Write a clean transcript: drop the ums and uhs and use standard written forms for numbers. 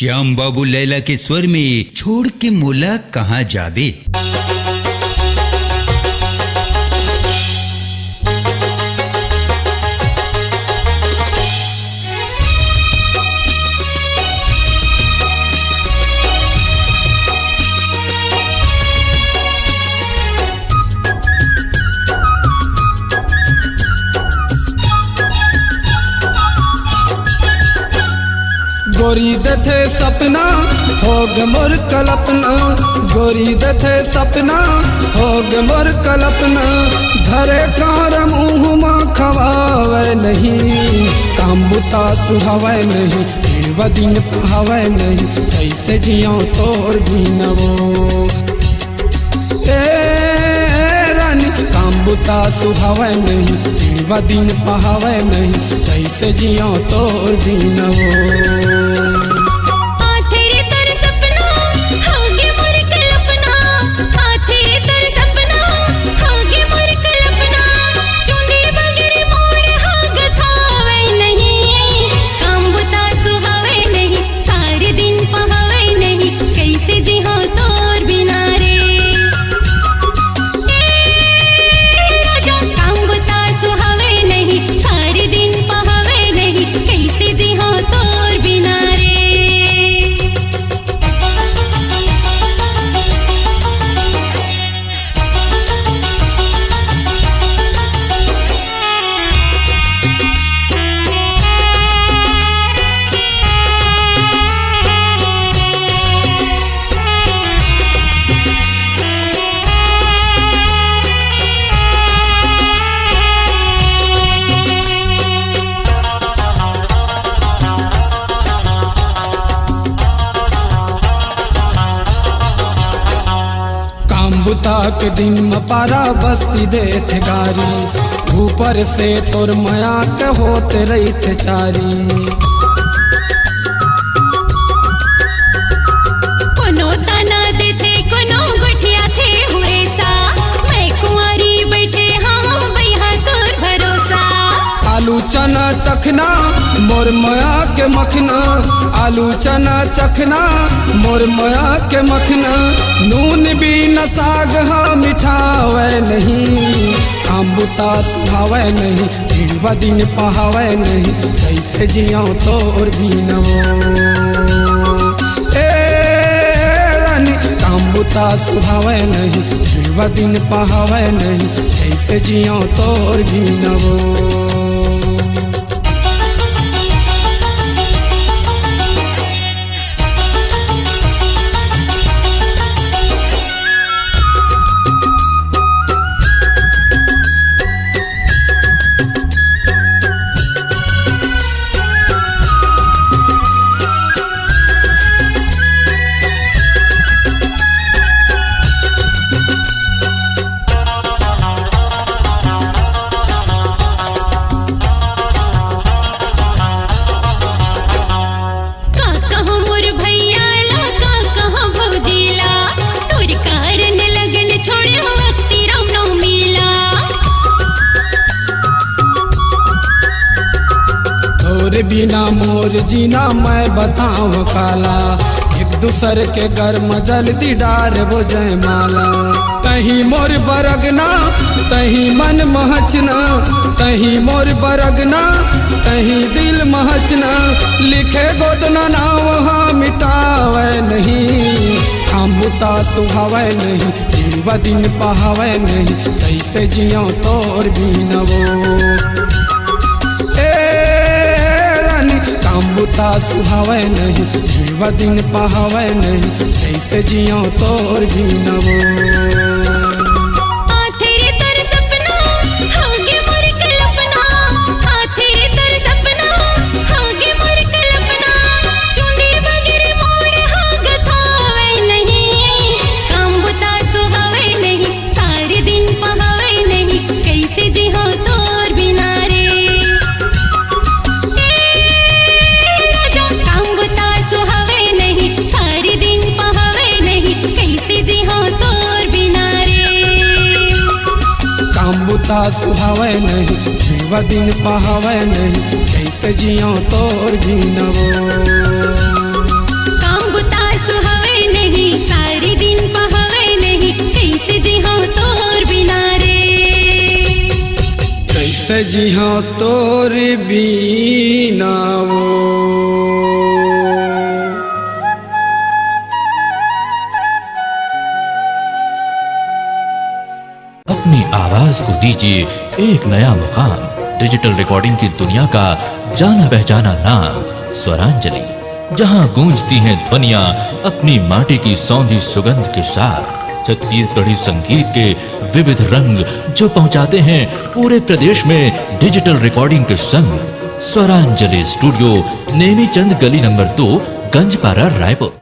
श्याम बाबू लैला के स्वर में छोड़ के मोला कहाँ जाबे। गोरी दथे सपना होग मोर कल्पना, गोरी दथे सपना होग मोर कल्पना। धरे कार मुँह में खवावे नहीं, काम बुता सुहावे नहीं, दिन दिन पहावे नहीं, कैसे जियो तोर भी नवो। काम बुता सुहावे नहीं, दिन दिन पहावे नहीं, कैसे जियो तोर भी नवो। बुता के दिन में पारा बस्ती देते गारी, ऊपर से तोर माया के होते रहते चारी। कोनो ताना देते कोनो गठिया थे हुए सा, मैं कुंवारी बैठे हम बैहा तोर भरोसा। आलू चना चखना मोर माया के मखना, आलू चना चखना मोर माया के मखना। नून भी न साग हा मिठावे नहीं, काम बुता सुहावे नहीं, दिन दिन पहावे नहीं, कैसे जियो तोर भी नवो। रानी काम बुता सुहावे नहीं, दिन दिन पहावे नहीं, कैसे जियो तोर भी नवो। बिना मोर जीना मैं बताऊं काला, एक दूसर के घर में जल्दी डार वो जयमाला। तही मोर बरगना तही मन महचना, तही मोर बरगना तही दिल महचना। लिखे गोदना नाव हाँ मिटावे नहीं, काम बुता सुहावे नहीं, दिन दिन पहावे नहीं, कैसे जियो तोर भी नवो। काम बुता सुहावे नहीं, दिन दिन पहावे नहीं, कैसे जियो तोर भी नवो। सुहावे नहीं, दिन पहावे नहीं, कैसे जियो तोर भी नवो। दिन पहावे नहीं, कैसे जी हाँ तोर बिना रे। कैसे जी हाँ तोर बिना वो। अपनी आवाज को दीजिए एक नया मुकाम। डिजिटल रिकॉर्डिंग की दुनिया का जाना पहचाना नाम स्वरांजलि, जहां गूंजती हैं ध्वनियां अपनी माटी की सौंधी सुगंध के साथ। छत्तीसगढ़ी संगीत के विविध रंग जो पहुंचाते हैं पूरे प्रदेश में डिजिटल रिकॉर्डिंग के संग। स्वरांजलि स्टूडियो, नेमीचंद गली नंबर 2, गंजपारा, रायपुर।